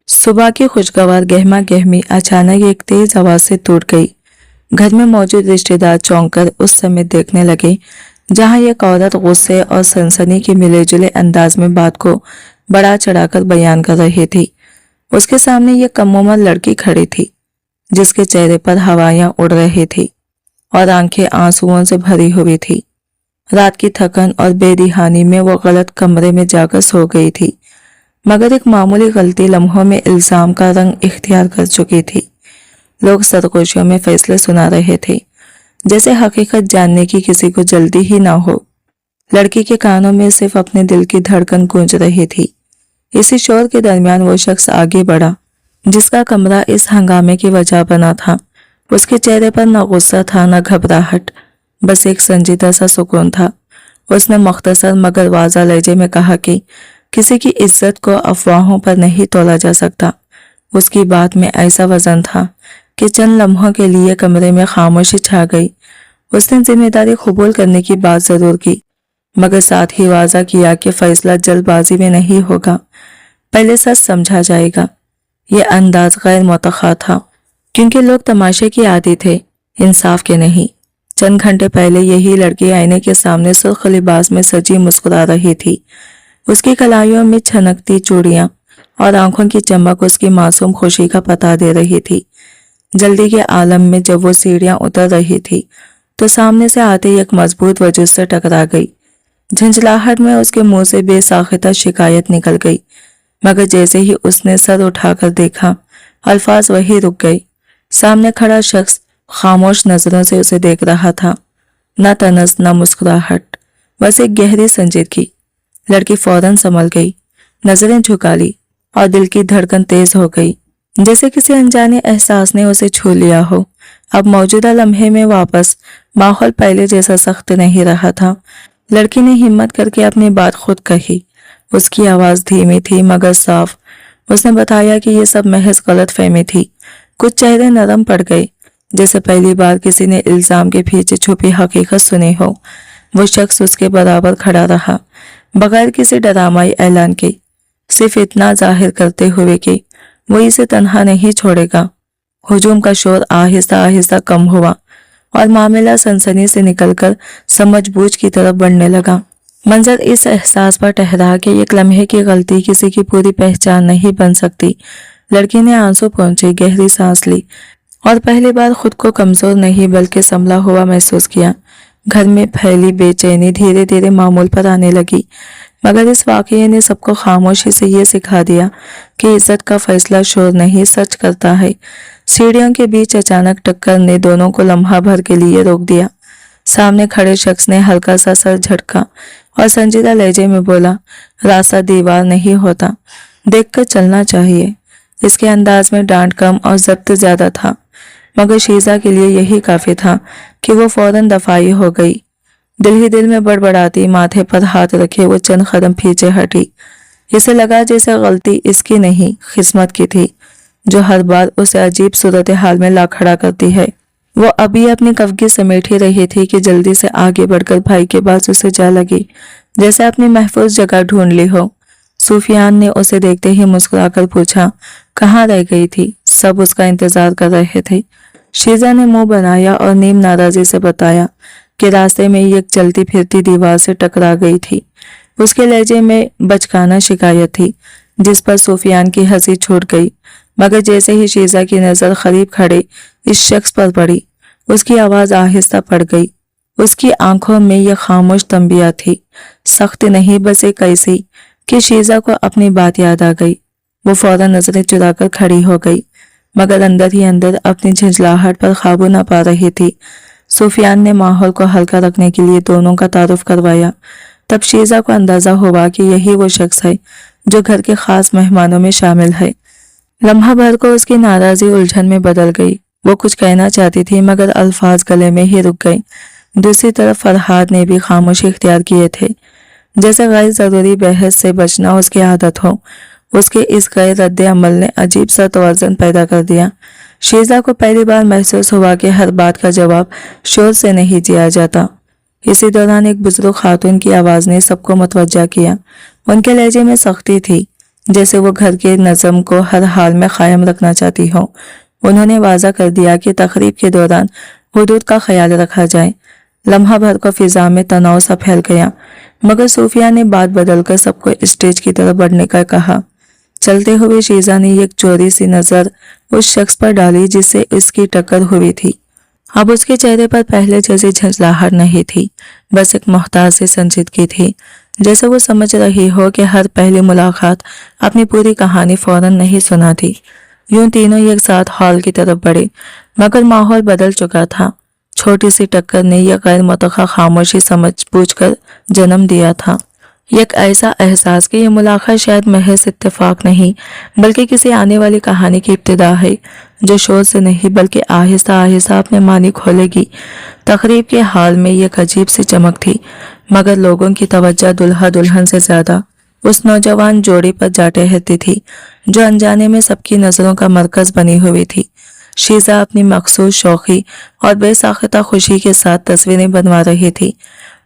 सुबह की खुशगवार गहमा गहमी अचानक एक तेज आवाज से टूट गई। घर में मौजूद रिश्तेदार चौंक कर उस समय देखने लगे जहां एक औरत गुस्से और सनसनी के मिले जुले अंदाज में बात को बढ़ा चढ़ाकर बयान कर रही थी। उसके सामने एक कम उम्र लड़की खड़ी थी जिसके चेहरे पर हवाइयां उड़ रही थी और आंखें आंसुओं से भरी हुई थी। रात की थकन और बेदिहानी में वो गलत कमरे में जाकर सो गई थी, मगर एक मामूली गलती लम्हों में इल्जाम का रंग इख्तियार कर चुकी थी। लोग सरगोशियों में फैसले सुना रहे थे, जैसे हकीकत जानने की किसी को जल्दी ही ना हो। लड़की के कानों में सिर्फ अपने दिल की धड़कन गूंज रही थी। इसी शोर के दरमियान वो शख्स आगे बढ़ा जिसका कमरा इस हंगामे की वजह बना था। उसके चेहरे पर न गुस्सा था न घबराहट, बस एक संजीदा सा सुकून था। उसने मुख्तसर मगर वाज़ा लहजे में कहा कि किसी की इज्जत को अफवाहों पर नहीं तोला जा सकता। उसकी बात में ऐसा वजन था कि चंद लम्हों के लिए कमरे में खामोशी छा गई। उसने जिम्मेदारी कबूल करने की बात जरूर की, मगर साथ ही वाज़ा किया कि फैसला जल्दबाजी में नहीं होगा, पहले सच समझा जाएगा। ये अंदाज गैर मुतखा था, क्योंकि लोग तमाशे की आदी थे, इंसाफ के नहीं। चंद घंटे पहले यही लड़की आईने के सामने सुर्ख लिबास में सजी मुस्कुरा रही थी। उसकी कलाइयों में छनकती चूड़ियां और आंखों की चमक उसकी मासूम खुशी का पता दे रही थी। जल्दी के आलम में जब वो सीढ़ियां उतर रही थी तो सामने से आते एक मजबूत वजूद से टकरा गई। झंझलाहट में उसके मुंह से बेसाख्ता शिकायत निकल गई, मगर जैसे ही उसने सर उठाकर देखा, अल्फाज वही रुक गए। सामने खड़ा शख्स खामोश नजरों से उसे देख रहा था, न तनस न मुस्कुराहट, बस एक गहरी संजीदगी। लड़की फौरन संभल गई, नजरें झुका ली और दिल की धड़कन तेज हो गई, जैसे किसी अनजाने एहसास ने उसे छू लिया हो। अब मौजूदा लम्हे में वापस माहौल पहले जैसा सख्त नहीं रहा था। लड़की ने हिम्मत करके अपनी बात खुद कही। उसकी आवाज धीमी थी मगर साफ। उसने बताया कि यह सब महज गलत फहमी थी। कुछ चेहरे नरम पड़ गए, जैसे पहली बार किसी ने इल्जाम के पीछे छुपी हकीकत सुनी हो। वो शख्स उसके बराबर खड़ा रहा, बगैर किसी डरामाई ऐलान के, सिर्फ इतना जाहिर करते हुए कि वो इसे तन्हा नहीं छोड़ेगा। हुजूम का शोर आहिस्ता आहिस्ता कम हुआ और मामला सनसनी से निकलकर समझबूझ की तरफ बढ़ने लगा। मंजर इस एहसास पर ठहरा कि एक लम्हे की गलती किसी की पूरी पहचान नहीं बन सकती। लड़की ने आंसू पोंछे, गहरी सांस ली और पहली बार खुद को कमजोर नहीं बल्कि संभला हुआ महसूस किया। घर में फैली बेचैनी धीरे धीरे मामूल पर आने लगी, मगर इस वाकये ने सबको खामोशी से ये सिखा दिया कि इज्जत का फैसला शोर नहीं सच करता है। सीढ़ियों के बीच अचानक टक्कर ने दोनों को लम्हा भर के लिए रोक दिया। सामने खड़े शख्स ने हल्का सा सर झटका और संजीदा लहजे में बोला, रास्ता दीवार नहीं होता, देखकर चलना चाहिए। इसके अंदाज में डांट कम और जब्त ज्यादा था, मगर शीजा के लिए यही काफी था कि वो फौरन दफाई हो गई। दिल ही दिल में बड़बड़ाती माथे पर हाथ रखे वो चंद कदम पीछे हटी। इसे लगा जैसे गलती इसकी नहीं किस्मत की थी, जो हर बार उसे अजीब सूरत हाल में ला खड़ा करती है। वो अभी अपनी कफगी समेट ही रही थी कि जल्दी से आगे बढ़कर भाई के पास उसे जा लगी, जैसे अपनी महफूज जगह ढूंढ ली हो। सूफियान ने उसे देखते ही मुस्कुराकर पूछा, कहाँ रह गई थी? सब उसका इंतजार कर रहे थे। शीजा ने मुंह बनाया और नीम नाराजी से बताया कि रास्ते में एक चलती फिरती दीवार से टकरा गई थी। उसके लहजे में बचकाना शिकायत थी, जिस पर सूफियान की हंसी छूट गई। मगर जैसे ही शीजा की नजर करीब खड़े इस शख्स पर पड़ी, उसकी आवाज आहिस्ता पड़ गई। उसकी आंखों में यह खामोश तंबिया थी, सख्त नहीं, बस एक ऐसी कि शीजा को अपनी बात याद आ गई। वो फौरन नजरें चुराकर खड़ी हो गई, मगर अंदर ही अंदर अपनी झंझलाहट पर काबू न पा रही थी। सूफियान ने माहौल को हल्का रखने के लिए दोनों का तारुफ करवाया। तब शीजा को अंदाजा हुआ कि यही वो शख्स है जो घर के खास मेहमानों में शामिल है। लम्हा भर को उसकी नाराजी उलझन में बदल गई। वो कुछ कहना चाहती थी मगर अल्फाज गले में ही रुक गए। दूसरी तरफ फरहाद ने भी खामोशी इख्तियार किए थे, जैसे गैर जरूरी बहस से बचना उसकी आदत हो। उसके इस गैर रद्द अमल ने अजीब सा तवज़ुन पैदा कर दिया। शीजा को पहली बार महसूस हुआ कि हर बात का जवाब शोर से नहीं दिया जाता। इसी दौरान एक बुजुर्ग खातून की आवाज ने सबको मुतवज्जा किया। उनके लहजे में सख्ती थी, जैसे वो घर के नज़म को हर हाल में कायम रखना चाहती हो। उन्होंने वाज़ा कर दिया कि तकरीब के दौरान हुदूद का ख्याल रखा जाए। लम्हा भर को फिजा में तनाव सा फैल गया, मगर सूफिया ने बात बदलकर सबको स्टेज की तरफ बढ़ने का कहा। चलते हुए शीजा ने एक चोरी सी नजर उस शख्स पर डाली जिससे इसकी टक्कर हुई थी। अब उसके चेहरे पर पहले जैसी झंझलाहट नहीं थी, बस एक मोहताज सी संजीदगी थी, जैसे वो समझ रही हो कि हर पहली मुलाकात अपनी पूरी कहानी फौरन नहीं सुनाती। यूं तीनों एक साथ हॉल की तरफ बढ़े, मगर माहौल बदल चुका था। छोटी सी टक्कर ने यह गैर मुतवक्का खामोशी समझ बूझकर जन्म दिया था। एक ऐसा एहसास कि यह मुलाकात शायद महज इत्तेफाक नहीं, बल्कि किसी आने वाली कहानी की इब्तिदा है, जो शोर से नहीं बल्कि आहिस्ता आहिस्ता अपने मानी खोलेगी। तकरीब के हाल में एक अजीब सी चमक थी, मगर लोगों की तवज्जो दुल्हा दुल्हन से ज्यादा उस नौजवान जोड़ी पर जा ठहरती थी, जो अनजाने में सबकी नजरों का मरकज बनी हुई थी। शीजा अपनी मखसूस शौकी और बेसाख्ता खुशी के साथ तस्वीरें बनवा रही थी।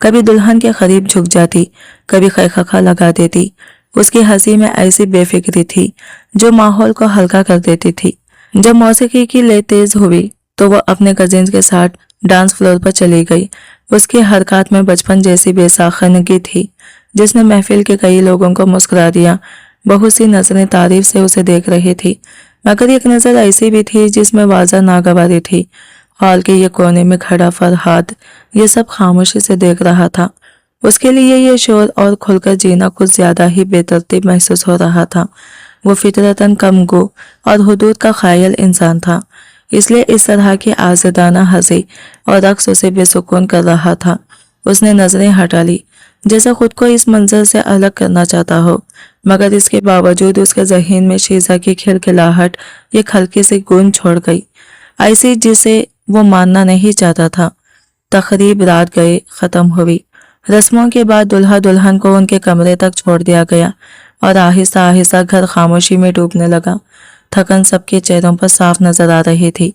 कभी दुल्हन के करीब झुक जाती, कभी खैखखा लगा देती। उसकी हंसी में ऐसी बेफिक्री थी जो माहौल को हल्का कर देती थी। जब मौसीकी की ले तेज हुई तो वह अपने कजिन्स के साथ डांस फ्लोर पर चली गई। उसकी हरकत में बचपन जैसी बेसाखनगी थी, जिसने महफिल के कई लोगों को मुस्कुरा दिया। बहुत सी नजरें तारीफ से उसे देख रही थी, मगर एक नजर ऐसी भी थी जिसमें वाजा नागवारी थी। हॉल के ये कोने में खड़ा फरहाद ये सब खामोशी से देख रहा था। उसके लिए ये शोर और खुलकर जीना कुछ ज्यादा ही बेतरतीब महसूस हो रहा था। वो फितरतन कमगो और हुदूद का ख़ायल इंसान था, इसलिए इस तरह की आज़ादाना हंसी और रक्स उसे बेसुकून कर रहा था। उसने नजरें हटा ली, जैसे खुद को इस मंजर से अलग करना चाहता हो, मगर इसके बावजूद उसके ज़हन में शीजा की खिलखिलाहट एक हल्की सी गूंज छोड़ गई, ऐसी जिसे वो मानना नहीं चाहता था। तकरीब रात गए खत्म हुई। रस्मों के बाद दुल्हा दुल्हन को उनके कमरे तक छोड़ दिया गया और आहिस्ता आहिस्ता घर खामोशी में डूबने लगा। थकन सबके चेहरों पर साफ नजर आ रही थी।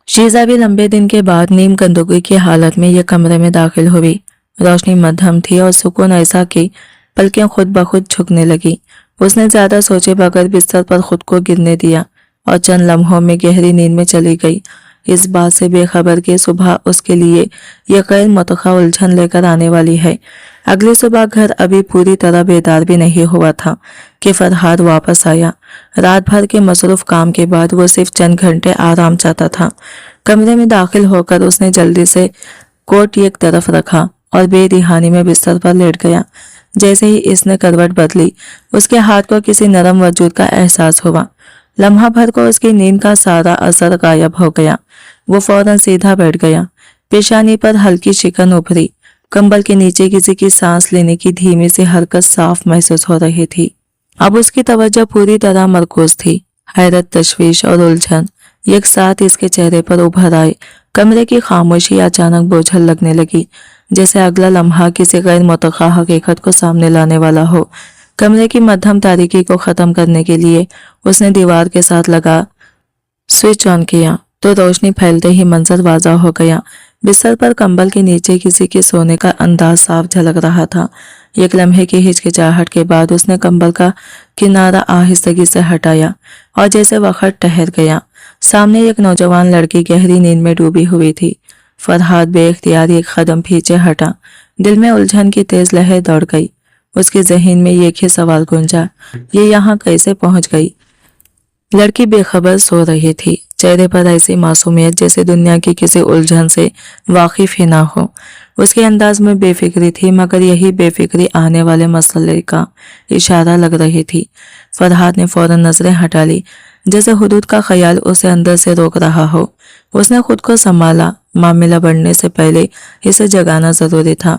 शीजा भी लंबे दिन के बाद नीम गंदगी की हालत में यह कमरे में दाखिल हुई। रोशनी मध्यम थी और सुकून ऐसा कि पलकें खुद ब खुद झुकने लगी। उसने ज्यादा सोचे बगैर बिस्तर पर खुद को गिरने दिया और चंद लम्हों में गहरी नींद में चली गई, इस बात से बेखबर कि सुबह उसके लिए यह गैर मुतवक्का उलझन लेकर आने वाली है। अगली सुबह घर अभी पूरी तरह बेदार भी नहीं हुआ था कि फरहाद वापस आया। रात भर के मसरूफ काम के बाद वो सिर्फ चंद घंटे आराम चाहता था। कमरे में दाखिल होकर उसने जल्दी से कोट एक तरफ रखा और बेरिहानी में बिस्तर पर लेट गया। जैसे ही इसने करवट बदली, उसके हाथ को किसी नरम वजूद का एहसास हुआ। लम्हा भर को उसकी नींद का सारा असर गायब हो गया। वो फौरन सीधा बैठ गया। पेशानी पर हल्की शिकन उभरी। कंबल के नीचे किसी की सांस लेने की धीमी सी हरकत साफ महसूस हो रही थी। अब उसकी तवज्जो पूरी तरह मरकूज थी। हैरत, तशवीश और उलझन एक साथ इसके चेहरे पर उभर आए। कमरे की खामोशी अचानक बोझल लगने लगी, जैसे अगला लम्हा किसी गैर मुतवक्का हकीकत को सामने लाने वाला हो। कमरे की मध्यम तारीकी को खत्म करने के लिए उसने दीवार के साथ लगा स्विच ऑन किया तो रोशनी फैलते ही मंजर वाज़ा हो गया। बिस्तर पर कंबल के नीचे किसी के सोने का अंदाज साफ झलक रहा था। एक लम्हे की हिचकिचाहट के बाद उसने कंबल का किनारा आहिस्तगी से हटाया और जैसे वक्त ठहर गया, सामने एक नौजवान लड़की गहरी नींद में डूबी हुई थी। फरहाद बेख्तियार एक कदम पीछे हटा। दिल में उलझन की तेज लहर दौड़ गई। उसके जहन में एक ही सवाल गूंजा, ये यहाँ कैसे पहुंच गई? लड़की बेखबर सो रही थी, चेहरे पर ऐसी मासूमियत जैसे दुनिया की किसी उलझन से वाकिफ ही ना हो। उसके अंदाज में बेफिक्री थी, मगर यही बेफिक्री आने वाले मसले का इशारा लग रही थी। फरहाद ने फौरन नजरें हटा ली, जैसे हुदूद का ख्याल उसे अंदर से रोक रहा हो। उसने खुद को संभाला। मामला बढ़ने से पहले इसे जगाना जरूरी था।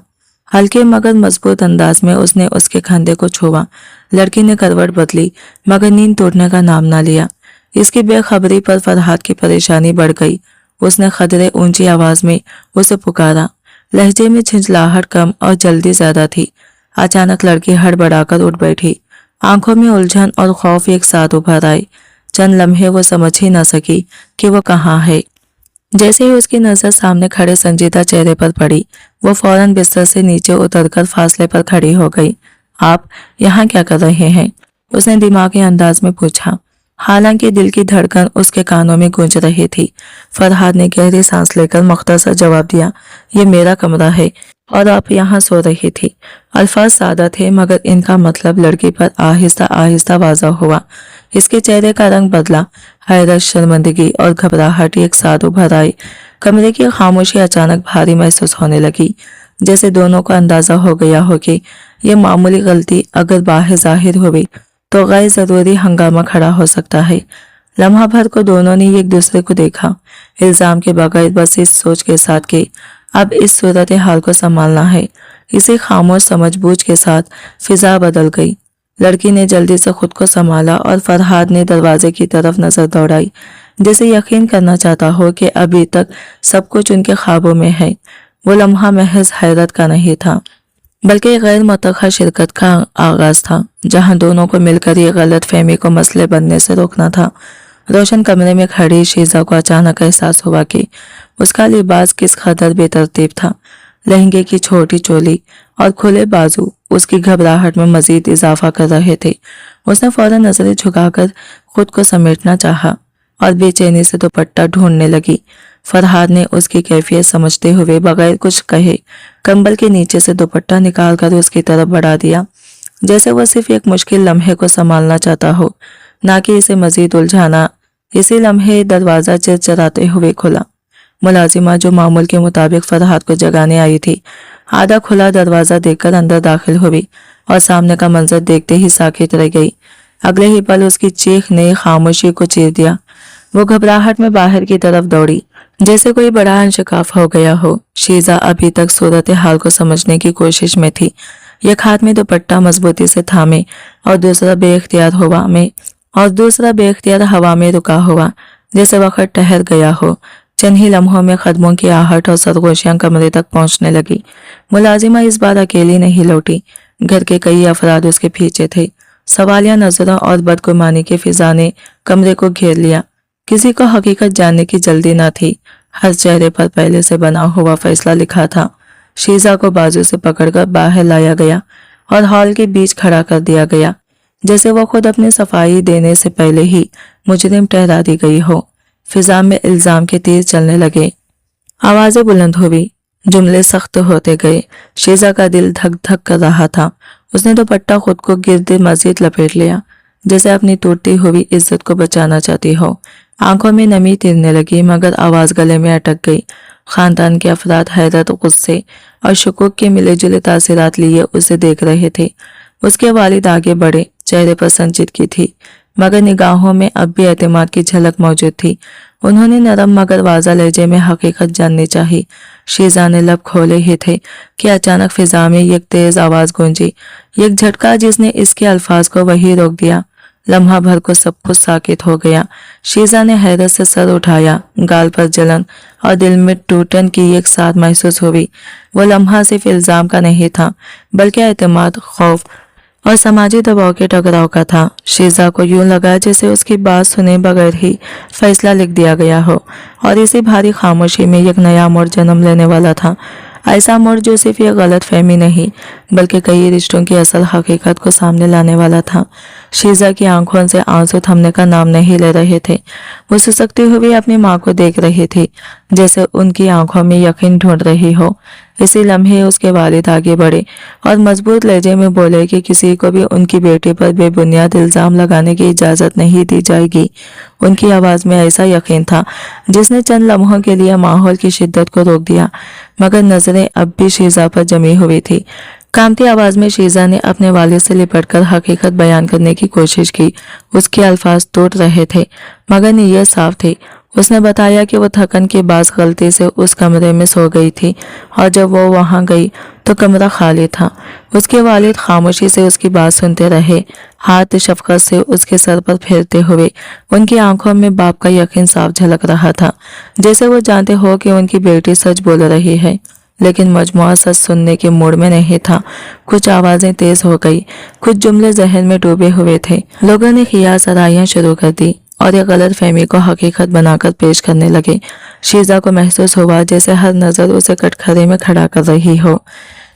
हल्के मगर मजबूत अंदाज में उसने उसके कंधे को छुआ। लड़की ने करवट बदली, मगर नींद टूटने का नाम ना लिया। इसकी बेखबरी पर फरहाद की परेशानी बढ़ गई। उसने खदरे ऊंची आवाज में उसे पुकारा। लहजे में झंझलाहट कम और जल्दी ज्यादा थी। अचानक लड़की हड़बड़ाकर उठ बैठी। आंखों में उलझन और खौफ एक साथ उभर आए। चंद लम्हे वो समझ ही ना सकी कि वो कहाँ है। जैसे ही उसकी नजर सामने खड़े संजीदा चेहरे पर पड़ी, वो फौरन बिस्तर से नीचे उतरकर फासले पर खड़ी हो गई। आप यहाँ क्या कर रहे हैं? उसने दिमागी अंदाज में पूछा। हालांकि दिल की धड़कन उसके कानों में गूंज रही थी। फरहाद ने गहरी सांस लेकर मुख्तसर जवाब दिया, ये मेरा कमरा है और आप यहाँ सो रही थी। अल्फाज सादा थे मगर इनका मतलब लड़की पर आहिस्ता आहिस्ता वाज़ा हुआ। इसके चेहरे का रंग बदला, हैरत, शर्मिंदगी और घबराहट एक साथ उभर आई। कमरे की खामोशी अचानक भारी महसूस होने लगी, जैसे दोनों को अंदाजा हो गया हो कि ये मामूली गलती अगर बाहर जाहिर हुई तो गैर जरूरी हंगामा खड़ा हो सकता है। लम्हा भर को दोनों ने एक दूसरे को देखा, इल्जाम के बगैर, बस इस सोच के साथ कि अब इस सूरत हाल को संभालना है। इसी खामोश समझबूझ के साथ फिजा बदल गई। लड़की ने जल्दी से खुद को संभाला और फरहाद ने दरवाजे की तरफ नजर दौड़ाई, जैसे यकीन करना चाहता हो कि अभी तक सब कुछ उनके ख्वाबों में है। वो लम्हा महज हैरत का नहीं था, बल्कि गैर मुतख्खा शिरकत का आगाज था, जहां दोनों को मिलकर ये गलत फहमी को मसले बनने से रोकना था। रोशन कमरे में खड़ी शीजा को अचानक एहसास हुआ कि उसका लिबास किस कदर बेतरतीब था। लहंगे की छोटी चोली और खुले बाजू उसकी घबराहट में मजीद इजाफा कर रहे थे। उसने फौरन नजरें झुकाकर खुद को समेटना चाहा और बेचैनी से दुपट्टा ढूंढने लगी। फरहाद ने उसकी कैफियत समझते हुए बगैर कुछ कहे कंबल के नीचे से दुपट्टा निकालकर उसकी तरफ बढ़ा दिया, जैसे वह सिर्फ एक मुश्किल लम्हे को संभालना चाहता हो, ना कि इसे मजीद उलझाना। इसी लम्हे दरवाजा चिरचिराते हुए खुला। मुलाजिमा जो मामूल के मुताबिक फरहाद को जगाने आई थी, आधा खुला दरवाजा देखकर अंदर दाखिल हुई और सामने का मंजर देखते ही साकित रह गई। अगले ही पल उसकी चीख ने खामोशी को चीर दिया। वो घबराहट में बाहर की तरफ दौड़ी, जैसे कोई बड़ा इंशिकाफ हो गया हो। शीजा अभी तक सूरत हाल को समझने की कोशिश में थी। एक हाथ में दुपट्टा मजबूती से थामे और दूसरा बेख्तियार हवा में रुका हुआ, जैसे वक्त ठहर गया हो। चंद ही लम्हों में कदमों की आहट और सरगोशियां कमरे तक पहुंचने लगी। मुलाजिमा इस बार अकेली नहीं लौटी, घर के कई अफराद उसके पीछे थे। सवालिया नजरों और बदगुमानी की फिजा ने कमरे को घेर लिया। किसी को हकीकत जानने की जल्दी न थी। हर चेहरे पर पहले से बना हुआ फैसला लिखा था। शीजा को बाजू से पकड़कर बाहर लाया गया और हॉल के बीच खड़ा कर दिया गया, जैसे वो खुद अपनी सफाई देने से पहले ही मुजरिम ठहरा दी गई हो। फिजा में इल्जाम के तीर चलने लगे, आवाजें बुलंद हुई, जुमले सख्त होते गए। शीजा का दिल धक धक कर रहा था। उसने दुपट्टा खुद को गिरद मजीद लपेट लिया, जैसे अपनी टूटती हुई इज्जत को बचाना चाहती हो। आंखों में नमी तिरने लगी मगर आवाज गले में अटक गई। खानदान के अफराद हैरत, गुस्से और शुकूक के मिले जुले तासीरात लिए उसे देख रहे थे। उसके वालिद आगे बढ़े, चेहरे पर संजीदगी थी मगर निगाहों में अब भी एतमाद की झलक मौजूद थी। उन्होंने नरम मगर वाज़ा लहजे में हकीकत जाननी चाही। शीजा ने लब खोले ही थे कि अचानक फिजा में एक तेज आवाज गूंजी, एक झटका जिसने इसके अल्फाज को वही रोक दिया। लम्हा भर को सब कुछ साकित हो गया। शीजा ने हैरत से सर उठाया, गाल पर जलन और दिल में टूटन की एक साथ महसूस हुई। वो लम्हा सिर्फ इल्जाम का नहीं था, बल्कि एतमाद, खौफ और समाजी दबाव के टकराव का था। शीजा को यूं लगा जैसे उसकी बात सुने बगैर ही फैसला लिख दिया गया हो और इसी भारी खामोशी में एक नया मोड़ जन्म लेने वाला था। ऐसा मोड़ जो सिर्फ ये गलत फहमी नहीं बल्कि कई रिश्तों की असल हकीकत को सामने लाने वाला था। शीजा की आंखों से आंसू थमने का नाम नहीं ले रहे थे। वो सिसकती हुई अपनी माँ को देख रही थी, जैसे उनकी आंखों में यकीन ढूंढ रही हो। इसी लम्हे उसके वालिद आगे बढ़े और मजबूत लहजे में बोले कि किसी को भी उनकी बेटी पर बेबुनियाद इल्जाम लगाने की इजाजत नहीं दी जाएगी। उनकी आवाज में ऐसा यकीन था जिसने चंद लम्हों के लिए माहौल की शिद्दत को रोक दिया, मगर नजरें अब भी शीजा पर जमी हुई थी। कामती आवाज में शीजा ने अपने वालिद से लिपटकर हकीकत बयान करने की कोशिश की। उसके अल्फाज टूट रहे थे मगर नीयत साफ थी। उसने बताया कि वो थकन के बाद गलती से उस कमरे में सो गई थी और जब वो वहां गई तो कमरा खाली था। उसके वालिद खामोशी से उसकी बात सुनते रहे, हाथ शफकत से उसके सर पर फेरते हुए। उनकी आंखों में बाप का यकीन साफ झलक रहा था, जैसे वो जानते हो कि उनकी बेटी सच बोल रही है। लेकिन मजमुआ सच सुनने के मूड में नहीं था। कुछ आवाजें तेज हो गई, कुछ जुमले जहन में डूबे हुए थे। लोगों ने खियाल सराहियां शुरू कर दी और ये गलत फहमी को हकीकत बनाकर पेश करने लगे। शीजा को महसूस हुआ जैसे हर नजर उसे कटघरे में खड़ा कर रही हो।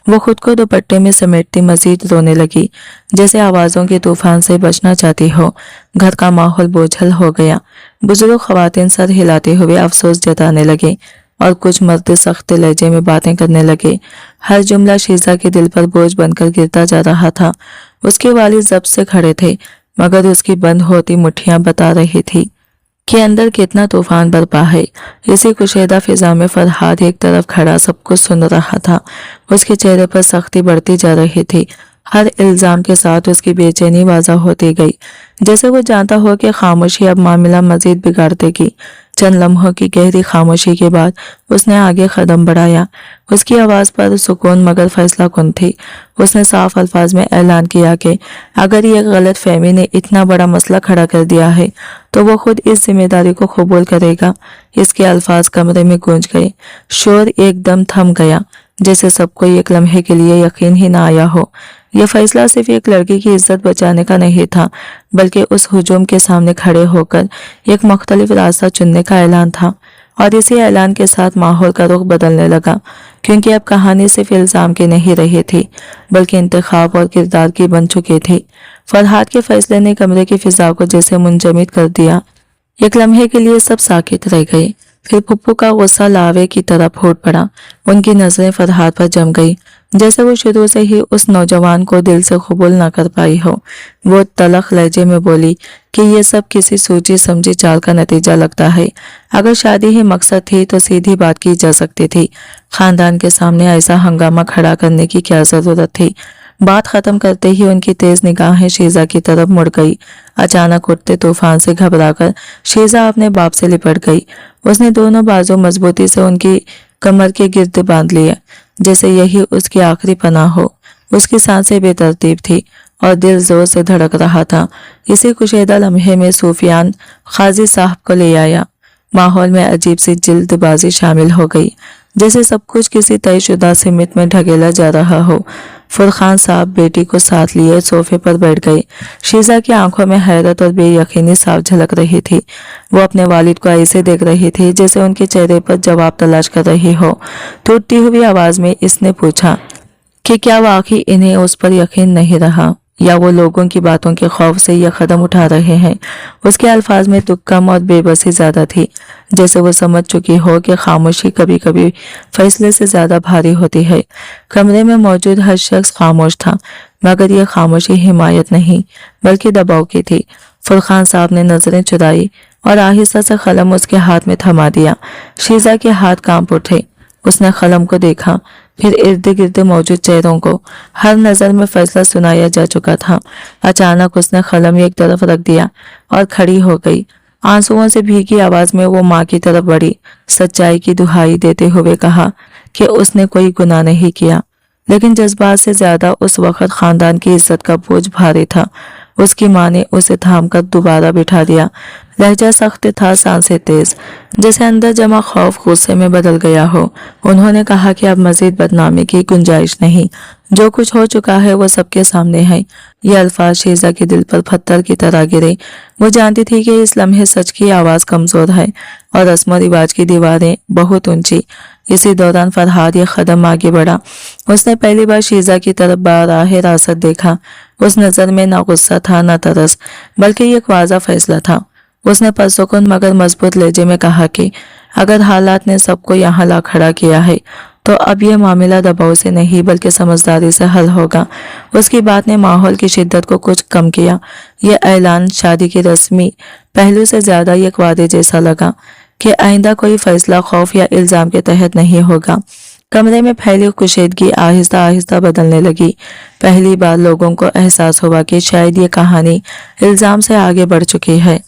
वो खुद को दुपट्टे में समेटती मजीद रोने लगी, जैसे आवाजों के तूफान से बचना चाहती हो। घर का माहौल बोझल हो गया। बुजुर्ग खवातीन सर हिलाते हुए अफसोस जताने लगे और कुछ मर्द सख्त लहजे में बातें करने लगे। हर जुमला शीजा के दिल पर बोझ बनकर गिरता जा रहा था। उसके वालिद जब से खड़े थे, मगर उसकी बंद होती मुट्ठियां बता रही थी कि अंदर कितना तूफान बरपा है। इसी कुशीदा फिजा में फरहाद एक तरफ खड़ा सब कुछ सुन रहा था। उसके चेहरे पर सख्ती बढ़ती जा रही थी। हर इल्जाम के साथ उसकी बेचैनी वाज़ा होती गई, जैसे वो जानता हो कि खामोशी अब मामला मजीद बिगाड़ देगी। चंद लम्हों की गहरी खामोशी के बाद उसने आगे कदम बढ़ाया। उसकी आवाज पर सुकून मगर फैसला कुन थी। उसने साफ अल्फाज में ऐलान किया कि अगर ये गलत फहमी ने इतना बड़ा मसला खड़ा कर दिया है तो वो खुद इस जिम्मेदारी को कबूल करेगा। इसके अल्फाज कमरे में गूंज गए। शोर एकदम थम गया, जैसे सबको एक लम्हे के लिए यकीन ही ना आया हो। यह फैसला सिर्फ एक लड़की की इज्जत बचाने का नहीं था, बल्कि उस हुजूम के सामने खड़े होकर एक मुख्तलिफ रास्ता चुनने का ऐलान था। और इसी ऐलान के साथ माहौल का रुख बदलने लगा, क्योंकि अब कहानी सिर्फ इल्जाम की नहीं रही थी, बल्कि इंतखाब और किरदार की बन चुकी थी। फरहाद के फैसले ने कमरे की फिजा को जैसे मुंजमद कर दिया। एक लम्हे के लिए सब साकित रह गए। फिर फुप्पू का गुस्सा लावे की तरह फूट पड़ा। उनकी नजरें फरहाद पर जम गई, जैसे वो शुरू से ही उस नौजवान को दिल से कबूल ना कर पाई हो। वो तलख लहजे में बोली कि ये सब किसी सोची समझी चाल का नतीजा लगता है। अगर शादी ही मकसद थी तो सीधी बात की जा सकती थी। खानदान के सामने ऐसा हंगामा खड़ा करने की क्या जरूरत थी। बात खत्म करते ही उनकी तेज निगाहें शीजा की तरफ मुड़ गई। अचानक उठते तूफान से घबराकर शीजा अपने बाप से लिपट गई। उसने दोनों बाजू मजबूती से उनकी कमर के गिर्द बांध लिए, जैसे यही उसकी आखिरी पनाह हो। उसकी सांसें बेतरतीब थी और दिल जोर से धड़क रहा था। इसी कुशीदा लम्हे में सूफियान खाजी साहब को ले आया। माहौल में अजीब सी जल्दबाजी शामिल हो गई, जैसे सब कुछ किसी तयशुदा सिमत में ढकेला जा रहा हो। फुरखान साहब बेटी को साथ लिए सोफे पर बैठ गए। शीजा की आंखों में हैरत और बेयकीनी साफ झलक रही थी। वो अपने वालिद को ऐसे देख रही थी जैसे उनके चेहरे पर जवाब तलाश कर रही हो। टूटती हुई आवाज में इसने पूछा कि क्या वाकई इन्हें उस पर यकीन नहीं रहा, या वो लोगों की बातों के खौफ से यह कदम उठा रहे हैं। उसके अल्फाज में दुख कम और बेबसी ज्यादा थी, जैसे वो समझ चुकी हो कि खामोशी कभी कभी फैसले से ज्यादा भारी होती है। कमरे में मौजूद हर शख्स खामोश था, मगर यह खामोशी हिमायत नहीं बल्कि दबाव की थी। फुरखान साहब ने नजरें चुराई और आहिस्ता से कलम उसके हाथ में थमा दिया। शीजा के हाथ कांप उठे। उसने कलम को देखा, फिर इर्द गिर्द मौजूद चेहरों को। हर नजर में फैसला सुनाया जा चुका था। अचानक उसने कलम एक तरफ रख दिया और खड़ी हो गई। आंसुओं से भीगी आवाज में वो माँ की तरफ बढ़ी, सच्चाई की दुहाई देते हुए कहा कि उसने कोई गुनाह नहीं किया, लेकिन जज्बात से ज्यादा उस वक्त खानदान की इज्जत का बोझ भारी था। उसकी माँ ने उसे थामकर दोबारा बिठा दिया। लहजा सख्त था, सांसें तेज, जैसे अंदर जमा खौफ गुस्से में बदल गया हो। उन्होंने कहा कि अब मजीद बदनामी की गुंजाइश नहीं। जो कुछ हो चुका है वो सबके सामने है। ये अल्फाज शीजा के दिल पर पत्थर की तरह गिरे। वो जानती थी कि इस लम्हे सच की आवाज कमजोर है और रस्म रिवाज की दीवारें बहुत ऊंची। इसी दौरान फरहाद ये कदम आगे बढ़ा। उसने पहली बार शीजा की तरफ बाराह रासत देखा। उस नजर में ना गुस्सा था ना तरस, बल्कि एक वाज़ा फैसला था। उसने परसुकून मगर मजबूत लहजे में कहा कि अगर हालात ने सबको यहाँ ला खड़ा किया है तो अब यह मामला दबाव से नहीं बल्कि समझदारी से हल होगा। उसकी बात ने माहौल की शिद्दत को कुछ कम किया। यह ऐलान शादी के रस्मी पहलू से ज्यादा एक वादे जैसा लगा कि आइंदा कोई फैसला खौफ या इल्जाम के तहत नहीं होगा। कमरे में फैली कुशीदगी आहिस्ता आहिस्ता बदलने लगी। पहली बार लोगों को एहसास हुआ कि शायद ये कहानी इल्जाम से आगे बढ़ चुकी है।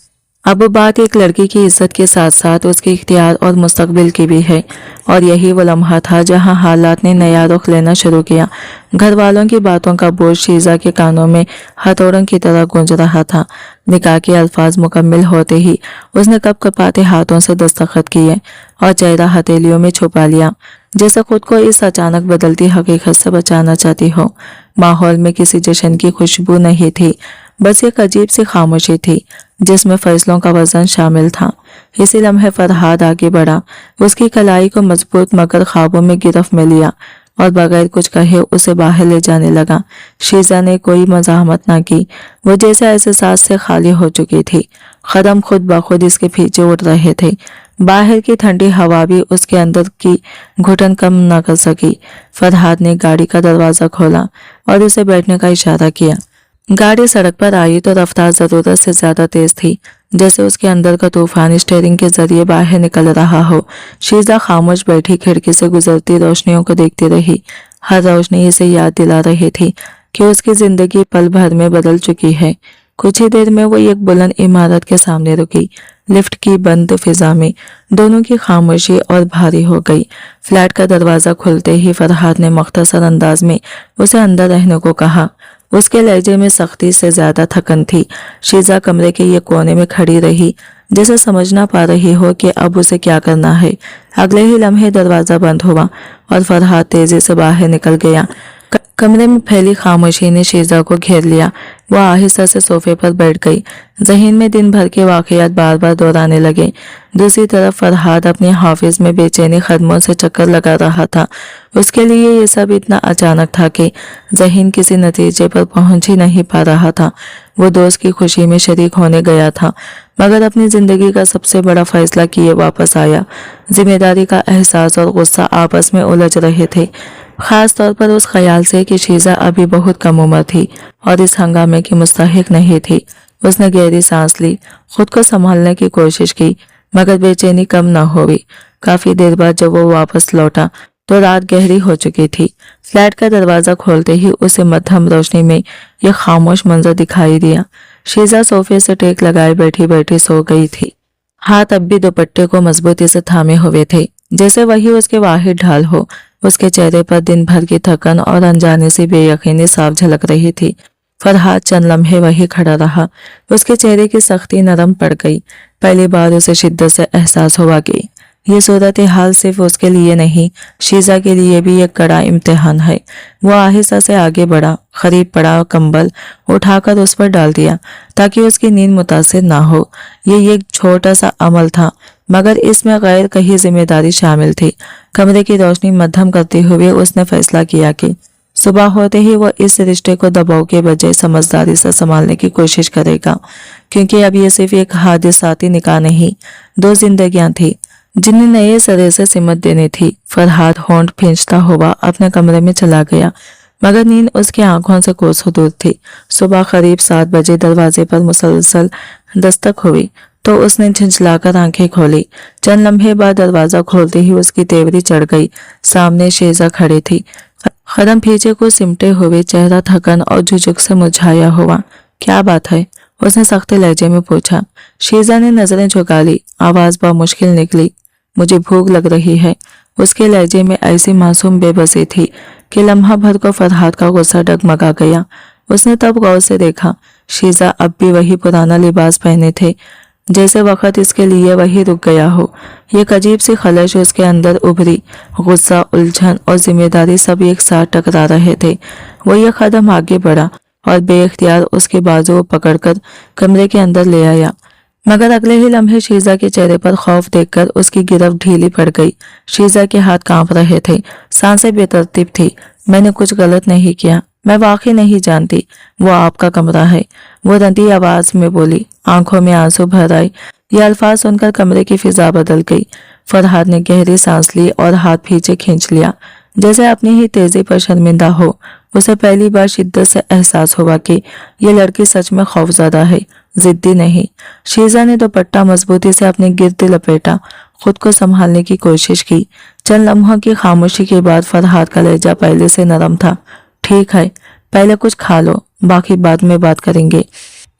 अब बात एक लड़की की इज्जत के साथ साथ उसके इख्तियार और मुस्तकबिल की भी है, और यही वो लम्हा था जहां हालात ने नया रुख लेना शुरू किया। घर वालों की बातों का बोझ शीजा के कानों में हथौड़ों की तरह गूंज रहा था। निकाह के अल्फाज मुकम्मिल होते ही उसने कपकपाते हाथों से दस्तखत किए और चेहरा हथेलियों में छुपा लिया, जैसे खुद को इस अचानक बदलती हकीकत से बचाना चाहती हो। माहौल में किसी जश्न की खुशबू नहीं थी, बस एक अजीब सी खामोशी थी जिसमें फैसलों का वजन शामिल था। इसी लम्हे फरहाद आगे बढ़ा। उसकी कलाई को मजबूत मगर ख्वाबों में गिरफ्त में लिया। और बगैर कुछ कहे उसे बाहर ले जाने लगा। शीजा ने कोई मज़ाहमत ना की। वो जैसे एहसास से खाली हो चुकी थी। कदम खुद ब खुद इसके पीछे उड़ रहे थे। बाहर की ठंडी हवा भी उसके अंदर की घुटन कम न कर सकी। फरहाद ने गाड़ी का दरवाजा खोला और उसे बैठने का इशारा किया। गाड़ी सड़क पर आई तो रफ्तार जरूरत से ज्यादा तेज थी, जैसे उसके अंदर का तूफान स्टीयरिंग के जरिए बाहर निकल रहा हो। शीजा खामोश बैठी खिड़की से गुजरती रोशनियों को देखती रही। हर रोशनी इसे याद दिला रही थी कि उसकी जिंदगी पल भर में बदल चुकी है। कुछ ही देर में वो एक बुलंद इमारत के सामने रुकी। लिफ्ट की बंद फिजा में दोनों की खामोशी और भारी हो गई। फ्लैट का दरवाजा खुलते ही फरहाद ने मुख्तसर अंदाज में उसे अंदर रहने को कहा। उसके लहजे में सख्ती से ज्यादा थकन थी। शीजा कमरे के ये कोने में खड़ी रही, जैसे समझ ना पा रही हो कि अब उसे क्या करना है। अगले ही लम्हे दरवाजा बंद हुआ और फरहाद तेजी से बाहर निकल गया। कमरे में फैली खामोशी ने शीजा को घेर लिया। वो आहिस्ता से सोफे पर बैठ गई। ज़हन में दिन भर के वाक़यात बार बार दोहराने लगे। दूसरी तरफ फरहाद अपने ऑफिस में बेचैनी कदमों से चक्कर लगा रहा था। उसके लिए ये सब इतना अचानक था कि ज़हन किसी नतीजे पर पहुंच ही नहीं पा रहा था। वो दोस्त की खुशी में शरीक होने गया था, मगर अपनी जिंदगी का सबसे बड़ा फैसला किए वापस आया। जिम्मेदारी का एहसास और गुस्सा आपस में उलझ रहे थे, खास तौर पर उस ख्याल से कि शीजा अभी बहुत कम उम्र थी और इस हंगामे की मुस्तहिक नहीं थी। उसने गहरी सांस ली, खुद को संभालने की कोशिश की, मगर बेचैनी कम न हुई। काफी देर बाद जब वो वापस लौटा तो रात गहरी हो चुकी थी। फ्लैट का दरवाजा खोलते ही उसे मध्यम रोशनी में यह खामोश मंजर दिखाई दिया। शीजा सोफे से टेक लगाए बैठी बैठी सो गई थी। हाथ अब भी दुपट्टे को मजबूती से थामे हुए थे, जैसे वही उसके वाहिद ढाल हो। उसके चेहरे पर दिन भर की थकन और अनजाने से बेयकीनी साफ झलक रही थी। फरहाद चंद लम्हे वही खड़ा रहा। उसके चेहरे की सख्ती नरम पड़ गई। पहली बार उसे शिद्दत से एहसास हुआ कि ये सूरत हाल सिर्फ उसके लिए नहीं, शीजा के लिए भी एक कड़ा इम्तिहान है। वो आहिस्ता से आगे बढ़ा, करीब पड़ा, कंबल उठाकर उस पर डाल दिया ताकि उसकी नींद मुतासिर ना हो। ये एक छोटा सा अमल था, मगर इसमें गैर कही जिम्मेदारी शामिल थी। कमरे की रोशनी मध्यम करते हुए उसने फैसला किया कि सुबह होते ही वो इस रिश्ते को दबाव के बजाय समझदारी से संभालने की कोशिश करेगा, क्योंकि अब ये सिर्फ एक हादिसाती निकाह नहीं, दो जिंदगियां थी जिन्हें नए सिरे से सिमत देनी थी। फरहाद होंठ खींचता हुआ अपने कमरे में चला गया, मगर नींद उसकी आंखों से कोसों दूर थी। सुबह करीब 7 बजे दरवाजे पर मुसलसल दस्तक हुई तो उसने झंझलाकर आंखें खोली। चंद लम्हे बाद दरवाजा खोलते ही उसकी तेवरी चढ़ गई। सामने शीजा खड़ी थी, कदम पीछे को सिमटे हुए, चेहरा थकन और झुझक से मुरझाया हुआ। क्या बात है? उसने सख्त लहजे में पूछा। शीजा ने नजरें झुका ली, आवाज बहुत मुश्किल निकली। मुझे भूख लग रही है। उसके लहजे में ऐसी मासूम बेबसी थी कि लम्हा भर को फरहाद का गुस्सा डगमगा गया। उसने तब गौर से देखा, शीजा अब भी वही पुराना लिबास पहने थे, जैसे वक्त इसके लिए वही रुक गया हो। एक अजीब सी खलश उसके अंदर उभरी। गुस्सा, उलझन और जिम्मेदारी सब एक साथ टकरा रहे थे। वो ये कदम आगे बढ़ा और बेइख्तियार उसके बाजू पकड़कर कमरे के अंदर ले आया, मगर अगले ही लम्हे शीजा के चेहरे पर खौफ देखकर उसकी गिरफ्त ढीली पड़ गई। शीजा के हाथ कांप रहे थे, सांसें बेतरतीब थी। मैंने कुछ गलत नहीं किया, मैं वाकई नहीं जानती वो आपका कमरा है, वो रंधी आवाज में बोली। आंखों में आंसू भर आए। ये अल्फाज सुनकर कमरे की फिजा बदल गई। फरहाद ने गहरी सांस ली और हाथ पीछे खींच लिया, जैसे अपनी ही तेजी पर शर्मिंदा हो। उसे पहली बार शिद्दत से एहसास हुआ कि ये लड़की सच में खौफजदा है, जिद्दी नहीं। शीजा ने दुपट्टा मजबूती से अपने गिर्द लपेटा, खुद को संभालने की कोशिश की। चंद लम्हों की खामोशी के बाद फरहाद का लहजा पहले से नरम था। ठीक है, पहले कुछ खा लो, बाकी बाद में बात करेंगे।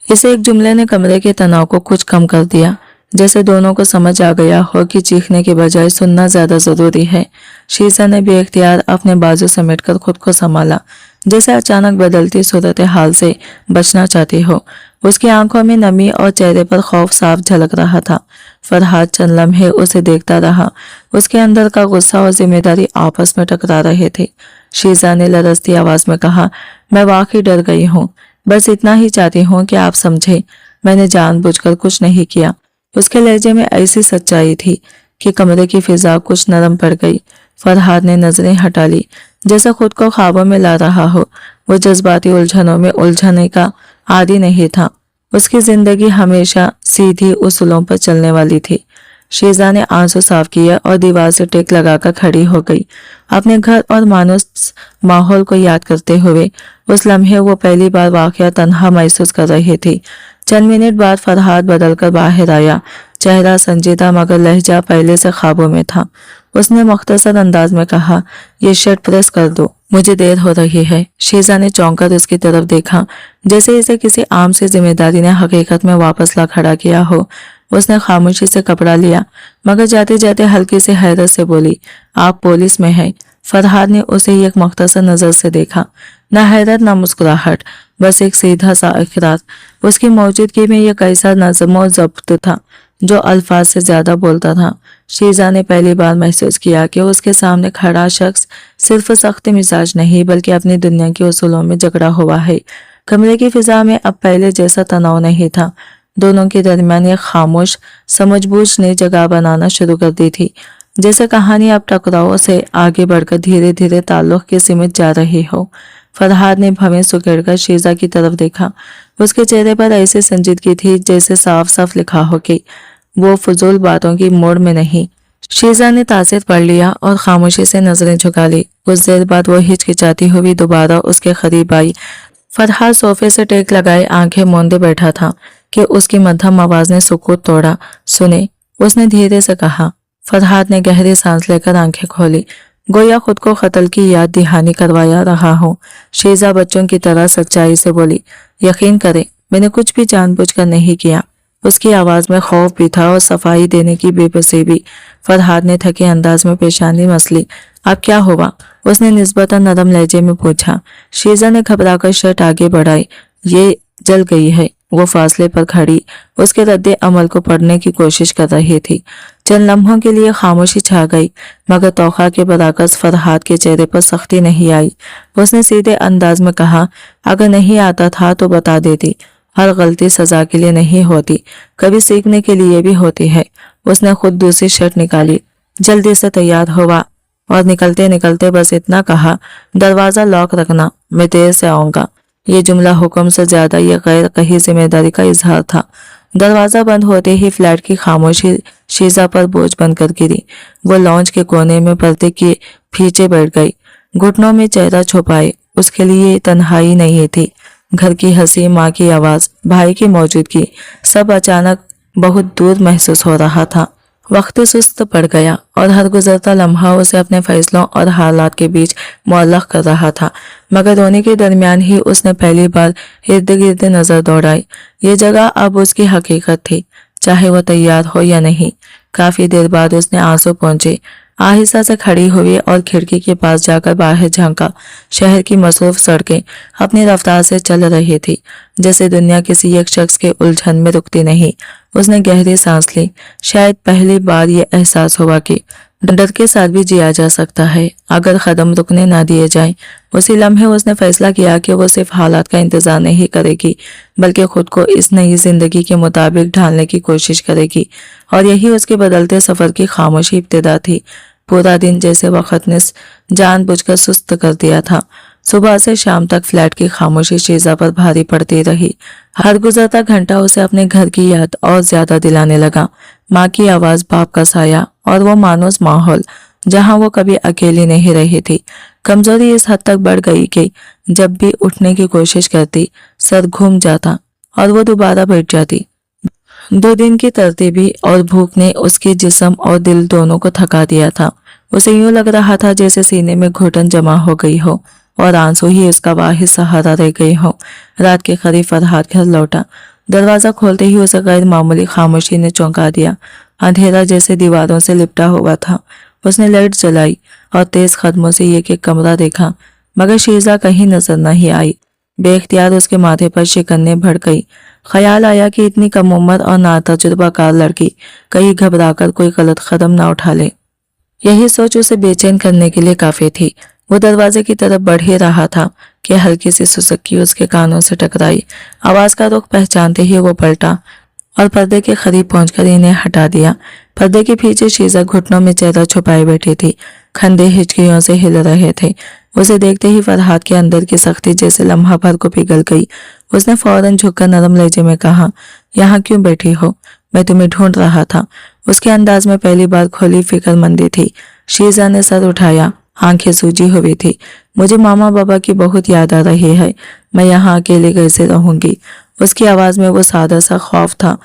इसे एक जुमले ने कमरे के तनाव को कुछ कम कर दिया, जैसे दोनों को समझ आ गया हो कि चीखने के बजाय सुनना ज्यादा जरूरी है। शीजा ने बेइख्तियार अपने बाजू समेटकर खुद को संभाला, जैसे अचानक बदलती सूरत हाल से बचना चाहती हो। उसकी आंखों में नमी और चेहरे पर खौफ साफ झलक रहा था। फरहाद चंद लम्हे उसे देखता रहा। उसके अंदर का गुस्सा और जिम्मेदारी आपस में टकरा रहे थे। शीजा ने लरजती आवाज में कहा, मैं वाकई डर गई हूँ, बस इतना ही चाहती हूँ कि आप समझे, मैंने जानबूझकर कुछ नहीं किया। उसके लहजे में ऐसी सच्चाई थी कि कमरे की फिजा कुछ नरम पड़ गई। फरहाद ने नजरें हटा ली, जैसा खुद को ख्वाबों में ला रहा हो। वो जज्बाती उलझनों में उलझने का आदी नहीं था। उसकी जिंदगी हमेशा सीधी उसूलों पर चलने वाली थी। शीजा ने आंसू साफ किया और दीवार से टेक लगाकर खड़ी हो गई, अपने घर और मानूस माहौल को याद करते हुए। उस लम्हे वो पहली बार वाकया तन्हा महसूस कर रही थी। चंद मिनट बाद फरहाद बदलकर बाहर आया, चेहरा संजीदा मगर लहजा पहले से ख्वाबों में था। उसने मुख्तसर अंदाज में कहा, ये शर्ट प्रेस कर दो, मुझे देर हो रही है। शीजा ने चौंक कर उसकी तरफ देखा, जैसे इसे किसी आम सी जिम्मेदारी ने हकीकत में वापस ला खड़ा किया हो। उसने खामोशी से कपड़ा लिया, मगर जाते जाते हल्की सी हैरत से बोली, आप पुलिस में हैं। फरहाद ने उसे एक मुख्तसर नजर से देखा, न हैरत न मुस्कुराहट, बस एक सीधा सा इकरार। उसकी मौजूदगी में यह कैसा नज़्म ज़ब्त था जो अल्फाज से ज्यादा बोलता था। शीजा ने पहली बार महसूस किया कि उसके सामने खड़ा शख्स सिर्फ सख्त मिजाज नहीं बल्कि अपनी दुनिया के उसूलों में जकड़ा हुआ है। कमरे की फिजा में अब पहले जैसा तनाव नहीं था। दोनों के दरमियान एक खामोश समझबूझ ने जगह बनाना शुरू कर दी थी, जैसे कहानी अब टकराव से आगे बढ़कर धीरे धीरे ताल्लुक के सिमट जा रही हो। फरहाद ने भवें सुकेड़कर शीजा की तरफ देखा। उसके चेहरे पर ऐसी संजीदगी थी जैसे साफ साफ लिखा हो कि वो फजूल बातों की मोड़ में नहीं। शीजा ने तासीर पढ़ लिया और खामोशी से नजरें झुका ली। कुछ देर बाद वो हिचकिचाती हुई दोबारा उसके करीब आई। फरहाद सोफे से टेक लगाए आंखें मूंदे बैठा था कि उसकी मध्यम आवाज ने सुकूत तोड़ा। सुने, उसने धीरे से कहा। फरहाद ने गहरी सांस लेकर आंखें खोली, गोया खुद को कत्ल की याद दहानी करवाया रहा हो। शीजा बच्चों की तरह सच्चाई से बोली, यकीन करें मैंने कुछ भी जानबूझकर नहीं किया। उसकी आवाज में खौफ भी था और सफाई देने की बेबसी भी। फरहाद ने थके अंदाज में पेशानी मसली। अब क्या हुआ? उसने निस्बतन नरम लहजे में पूछा। शीजा ने घबराकर शर्ट आगे बढ़ाई। ये जल गई है। वो फासले पर खड़ी उसके रद्दे अमल को पढ़ने की कोशिश कर रही थी। चंद लम्हों के लिए खामोशी छा गई, मगर तौखा के बराकस फरहाद के चेहरे पर सख्ती नहीं आई। उसने सीधे अंदाज में कहा, अगर नहीं आता था तो बता देती। हर गलती सजा के लिए नहीं होती, कभी सीखने के लिए भी होती है। उसने खुद दूसरी शर्ट निकाली, जल्दी से तैयार हुआ और निकलते निकलते बस इतना कहा, दरवाजा लॉक रखना, मैं देर से आऊंगा। ये जुमला हुक्म से ज्यादा ये गैर कही जिम्मेदारी का इजहार था। दरवाजा बंद होते ही फ्लैट की खामोशी शीजा पर बोझ बनकर गिरी। वो लॉन्च के कोने में पर्दे के पीछे बैठ गई, घुटनों में चेहरा छुपाए। उसके लिए तन्हाई नहीं थी। घर की हंसी, माँ की आवाज, भाई की मौजूदगी, सब अचानक बहुत दूर महसूस हो रहा था। वक्त सुस्त पड़ गया और हर गुजरता लम्हा उसे अपने फैसलों और हालात के बीच मुअल्लक कर रहा था। मगर रोने के दरमियान ही उसने पहली बार इर्द गिर्द नजर दौड़ाई। ये जगह अब उसकी हकीकत थी, चाहे वो तैयार हो या नहीं। काफी देर बाद उसने आंसू पहुंचे, आहिस्ता से खड़ी हुई और खिड़की के पास जाकर बाहर झांका। शहर की मसरूफ सड़कें अपनी रफ्तार से चल रही थी, जैसे दुनिया किसी एक शख्स के उलझन में रुकती नहीं। उसने गहरी सांस ली। शायद पहली बार ये एहसास हुआ कि डर के साथ भी जिया जा सकता है अगर कदम रुकने ना दिए जाएं। उसी लम्हे उसने फैसला किया कि वो सिर्फ हालात का इंतजार नहीं करेगी बल्कि खुद को इस नई जिंदगी के मुताबिक ढालने की कोशिश करेगी। और यही उसके बदलते सफर की खामोशी इब्तिदा थी। पूरा दिन जैसे वक्त ने जानबूझकर सुस्त कर दिया था। सुबह से शाम तक फ्लैट की खामोशी शीजा पर भारी पड़ती रही। हर गुजरता घंटा उसे अपने घर की याद और ज्यादा दिलाने लगा। माँ की आवाज, बाप का साया और वो मानूस माहौल जहाँ वो कभी अकेली नहीं रही थी। कमजोरी इस हद तक बढ़ गई कि जब भी उठने की कोशिश करती सर घूम जाता और वो दोबारा बैठ जाती। 2 दिन की तरतीबी और भूख ने उसके जिस्म और दिल दोनों को थका दिया था। उसे यूं लग रहा था जैसे सीने में घुटन जमा हो गई हो और आंसू ही उसका वाहिद सहारा रह गए हो। रात के करीब फरहाद घर लौटा। दरवाजा खोलते ही उसे गैर मामूली खामोशी ने चौंका दिया। अंधेरा जैसे दीवारों से लिपटा हुआ था। उसने लाइट जलाई और तेज कदमों से एक कमरा देखा, मगर शीजा कहीं नजर नहीं आई। बेख्तियार उसके माथे पर शिकन्ने भड़ गई। ख्याल आया कि इतनी कम उम्र और नातजुर्बाकार लड़की कहीं घबराकर कोई गलत कदम ना उठा ले। यही सोच उसे बेचैन करने के लिए काफी थी। वो दरवाजे की तरफ बढ़ ही रहा था कि हल्की सी सुसक्की उसके कानों से टकराई। आवाज का रुख पहचानते ही वो पलटा और पर्दे के करीब पहुंचकर इन्हें हटा दिया। पर्दे के पीछे शीजा घुटनों में चेहरा छुपाए बैठी थी, कंधे हिचकियों से हिल रहे थे। उसे देखते ही फरहाद के अंदर की सख्ती जैसे लम्हा भर को पिघल गई। उसने फौरन झुककर नरम लहजे में कहा, यहाँ क्यों बैठी हो? मैं तुम्हें ढूंढ रहा था। उसके अंदाज में पहली बार खुली फिक्रमंदी थी। शीजा ने सर उठाया, आंखें सूजी हुई थी। मुझे मामा बाबा की बहुत याद आ रही है। मैं यहाँ अकेले कैसे रहूंगी? उसकी आवाज में वो सादा सा खौफ था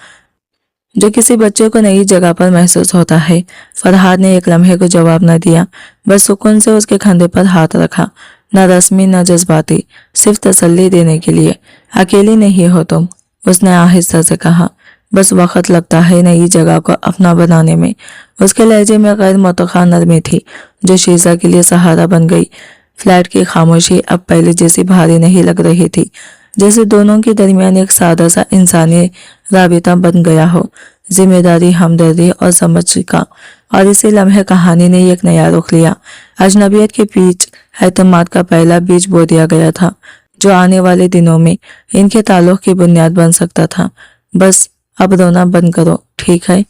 जो किसी बच्चे को नई जगह पर महसूस होता है। फरहाद ने एक लम्हे को जवाब न दिया, बस सुकून से उसके कंधे पर हाथ रखा, न रस्मी न जज्बाती, सिर्फ तसल्ली देने के लिए। अकेली नहीं हो तुम, उसने आहिस्ता से कहा। बस वक्त लगता है नई जगह को अपना बनाने में। उसके लहजे में गैर मुतवक्का नरमी थी जो शीजा के लिए सहारा बन गई। फ्लैट की खामोशी अब पहले जैसी भारी नहीं लग रही थी, जैसे दोनों के दरमियान एक सादा सा इंसानी राबिता बन गया हो, जिम्मेदारी, हमदर्दी और समझ का। और इसी लम्हे कहानी ने एक नया रुख लिया। अजनबियत के बीच एतमाद का पहला बीज बो दिया गया था जो आने वाले दिनों में इनके ताल्लुक की बुनियाद बन सकता था। बस अब रोना बंद करो, ठीक है?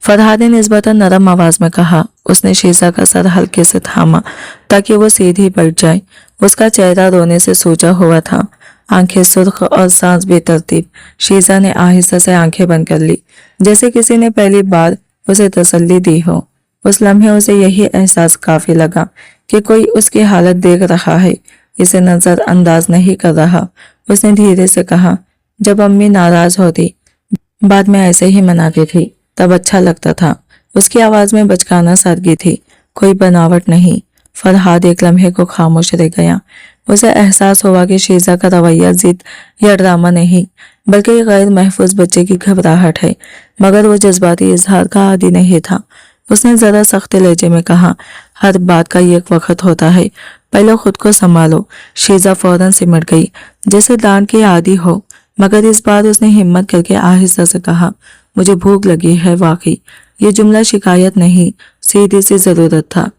फरहाद ने निस्बतन नरम आवाज में कहा। उसने शीजा का सर हल्के से थामा ताकि वो सीधी बैठ जाए। उसका चेहरा रोने से सूजा हुआ था, आंखें सुर्ख और सांस बेतरतीब। शीजा ने आहिस्ता से आंखें बंद कर ली, जैसे किसी ने पहली बार उसे तसल्ली दी हो। उस लम्हे उसे यही एहसास काफी लगा कि कोई उसकी हालत देख रहा है, इसे नजरअंदाज नहीं कर रहा। उसने धीरे से कहा, जब अम्मी नाराज होती बाद में ऐसे ही मनाती थी तब अच्छा लगता था। उसकी आवाज में बचकाना सादगी थी, कोई बनावट नहीं। फरहाद एक लम्हे को खामोश रह गया। उसे एहसास हुआ कि शीजा का रवैया जिद या ड्रामा नहीं, बल्कि एक गैर महफूज बच्चे की घबराहट है, मगर वो जज्बाती इजहार का आदी नहीं था। उसने जरा सख्त लहजे में कहा, हर बात का एक वक्त होता है, पहले खुद को संभालो। शीजा फौरन सिमट गई, जैसे डांट की आदी हो, मगर इस बार उसने हिम्मत करके आहिस्ता से कहा, मुझे भूख लगी है वाकई। ये जुमला शिकायत नहीं, सीधी सी जरूरत था।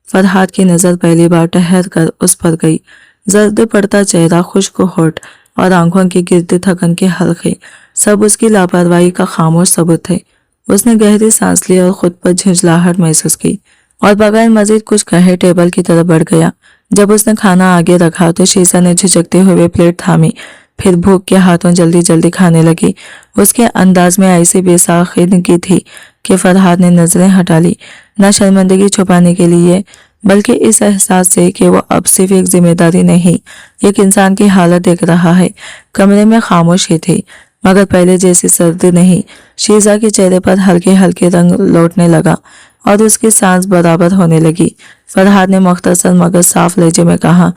फरहाद की नजर पहली बार ठहर कर उस पर गई। जर्द पड़ता चेहरा, खुश्क होठ और आंखों की गिरती थकन के हल्के, सब उसकी लापरवाही का खामोश सबूत थे। उसने गहरी सांस ली और खुद पर झुंझलाहट महसूस की और बगैर मजीद कुछ कहे टेबल की तरफ बढ़ गया। जब उसने खाना आगे रखा तो शीजा ने झिझकते हुए प्लेट थामी, फिर भूख के हाथों जल्दी जल्दी खाने लगी। उसके अंदाज में ऐसी बेसाखिदगी थी कि फरहाद ने नजरें हटा ली, न शर्मिंदगी छुपाने के लिए बल्कि इस एहसास से कि वो अब सिर्फ एक जिम्मेदारी नहीं, एक इंसान की हालत देख रहा है। कमरे में खामोशी थी, मगर पहले जैसी सर्दी नहीं। शीजा के चेहरे पर हल्के हल्के रंग लौटने लगा और उसकी सांस बराबर होने लगी। फरहाद ने मुख्तसर मगर साफ लहजे में कहा,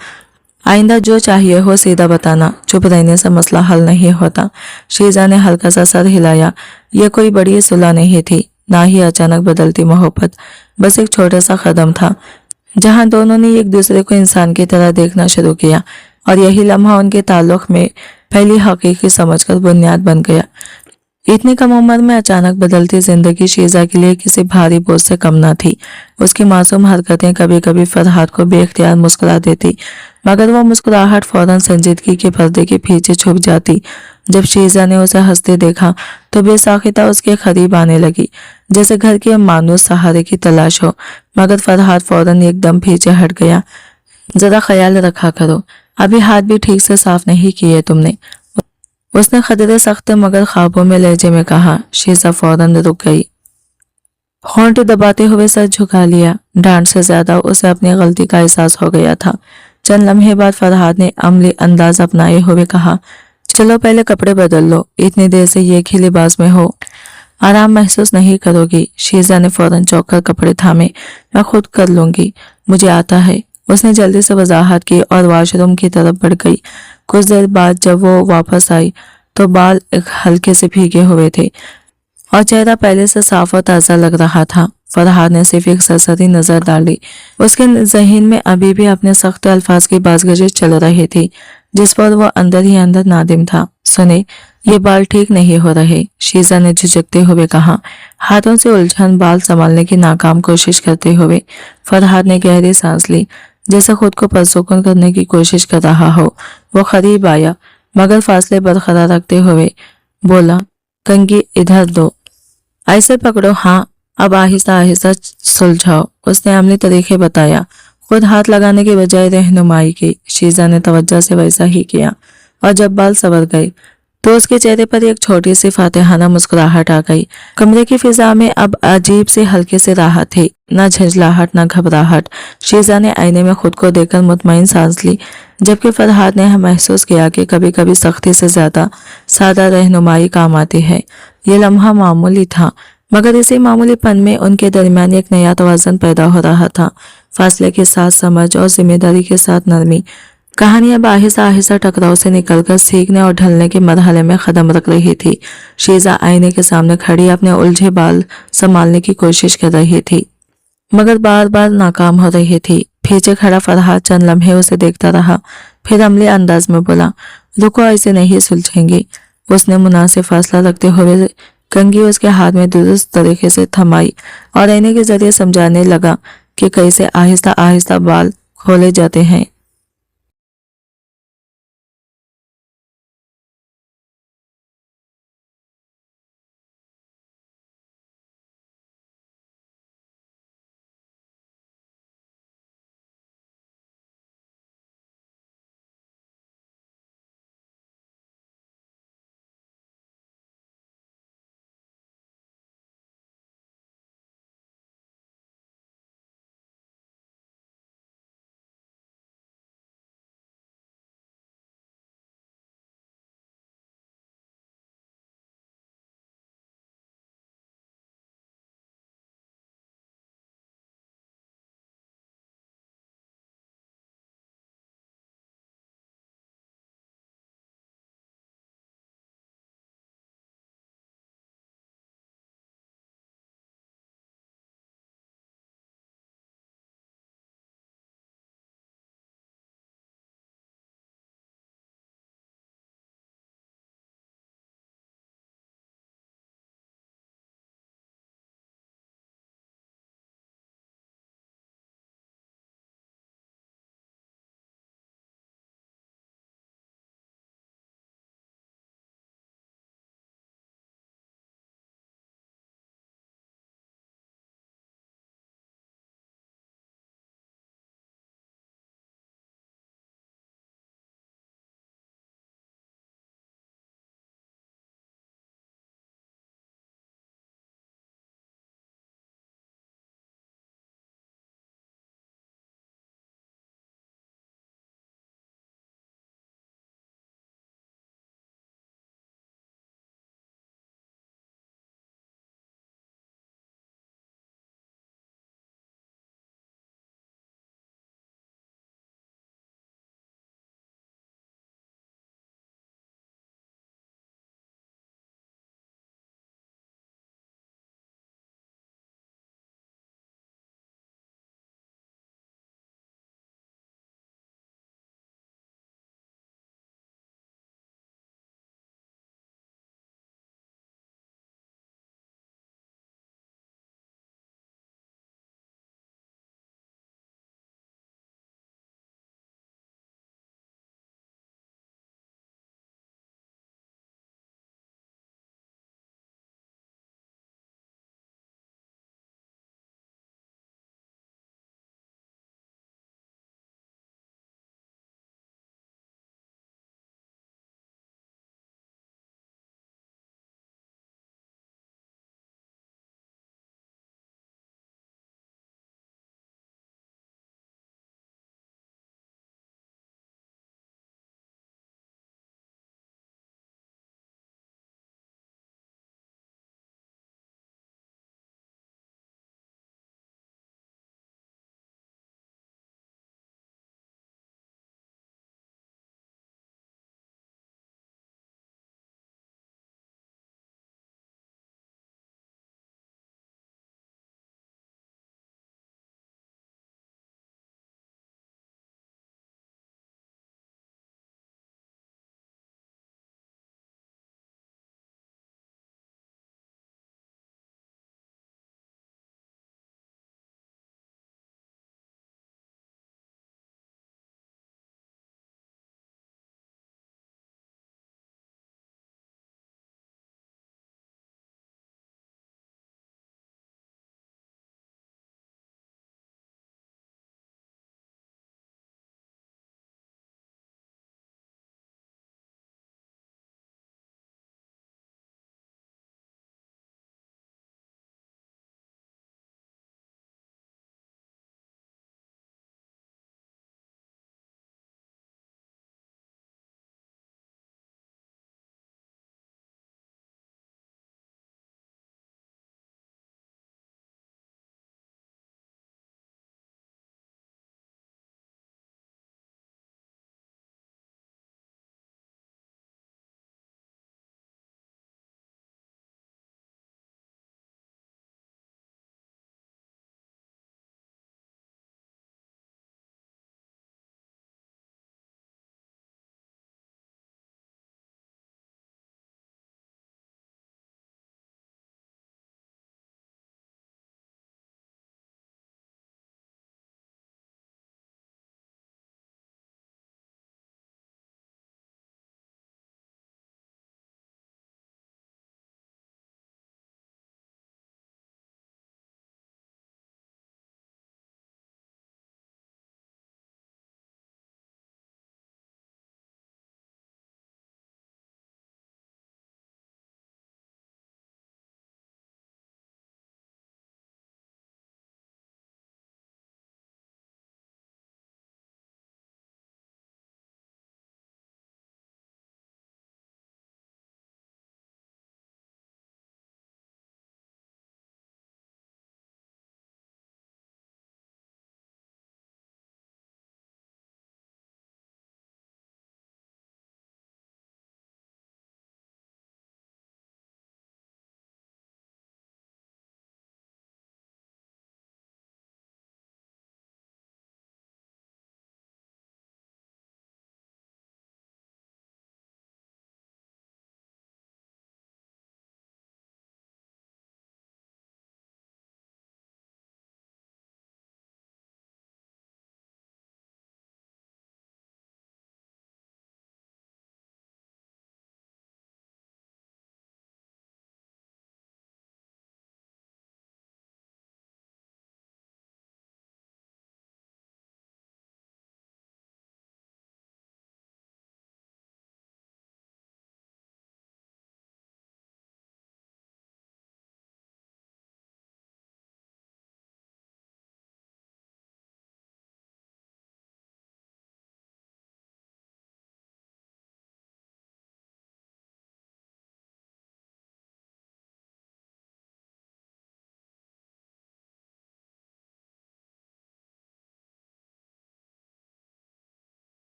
आइंदा जो चाहिए हो सीधा बताना, चुप रहने से मसला हल नहीं होता। शीजा ने हल्का सा सर हिलाया। यह कोई बड़ी सुलह नहीं थी, ना ही अचानक बदलती मोहब्बत, बस एक छोटा सा कदम था जहां दोनों ने एक दूसरे को इंसान की तरह देखना शुरू किया, और यही लम्हा उनके ताल्लुक में पहली हकीकी समझकर बुनियाद बन गया। इतनी कम उम्र में अचानक बदलती जिंदगी शीजा के लिए किसी भारी बोझ से कम न थी। उसकी मासूम हरकतें कभी कभी फरहाद को बेख्तियार मुस्कुरा देती, मगर वो मुस्कुराहट फौरन संजीदगी के पर्दे के पीछे छुप जाती। जब शीजा ने उसे हंसते देखा तो बेसाखिता उसके करीब आने लगी, जैसे घर के मानूस सहारे की तलाश हो, मगर फरहाद फौरन एकदम पीछे हट गया। जरा ख्याल रखा करो, अभी हाथ भी ठीक से साफ नहीं किए तुमने, उसने खदरे सख्त मगर ख्वाबों में लहजे में कहा। शीजा फौरन रुक गई, होंठ दबाते हुए सर झुका लिया। डांट से ज्यादा उसे अपनी गलती का एहसास हो गया था। चंद लम्हे बाद फरहाद ने अमली अंदाज अपनाए हुए कहा, चलो पहले कपड़े बदल लो, इतनी देर से ये ही लिबास में हो, आराम महसूस नहीं करोगी। शीजा ने फौरन चौंक कर कपड़े थामे, मैं खुद कर लूंगी, मुझे आता है, उसने जल्दी से वजाहत की और वॉशरूम की तरफ बढ़ गई। कुछ देर बाद जब वो वापस आई तो बाल एक हल्के से भीगे हुए थे और चेहरा पहले से साफ और ताज़ा लग रहा था। फरहाद ने सिर्फ एक सरसरी नजर डाली। उसके जहन में अभी भी अपने सख्त अल्फाज की बाज़गशिश चल रही थी, जिस पर वो अंदर ही अंदर नादिम था। सुने, ये बाल ठीक नहीं हो रहे, शीजा ने झिझकते हुए कहा, हाथों से उलझन बाल संभालने की नाकाम कोशिश करते हुए। फरहाद ने गहरी सांस ली, जैसे खुद को पुरसुकून करने की कोशिश कर रहा हो। वो करीब आया, मगर फासले बरकरार रखते हुए बोला, कंगी इधर दो, ऐसे पकड़ो, हाँ अब आहिस्ता आहिस्ता सुलझाओ। उसने अमली तरीके बताया, खुद हाथ लगाने की बजाय रहनुमाई की। शीजा ने तवज्जो से वैसा ही किया और जब बाल संवर गए तो उसके चेहरे पर एक छोटी सी फातिहाना मुस्कुराहट आ गई। कमरे की फिजा में अब अजीब सी हल्की सी राहत थी, न झंझलाहट न घबराहट। शीजा ने आईने में खुद को देखकर मुतमईन सांस ली, जबकि फरहाद ने महसूस किया कि कभी कभी सख्ती से ज्यादा सादा रहनुमाई काम आती है। ये लम्हा मामूली था, मगर इसी मामूलीपन में उनके दरमियान एक नया तवाज़ुन पैदा हो रहा था। फासले के साथ समझ और जिम्मेदारी के साथ नरमी। कहानी अब आहिस्ता आहिस्ता टकराव से निकलकर सीखने और ढलने के मरहले में कदम रख रही थी। शीजा आईने के सामने खड़ी अपने उलझे बाल संभालने की कोशिश कर रही थी, मगर बार बार नाकाम हो रही थी। पीछे खड़ा फरहाद चंद लम्हे उसे देखता रहा, फिर अमले अंदाज में बोला, रुको, ऐसे नहीं सुलझेंगी। उसने मुनासिब फासला रखते हुए कंघी उसके हाथ में दुरुस्त तरीके से थमाई और आईने के जरिए समझाने लगा कि कैसे आहिस्ता आहिस्ता बाल खोले जाते हैं।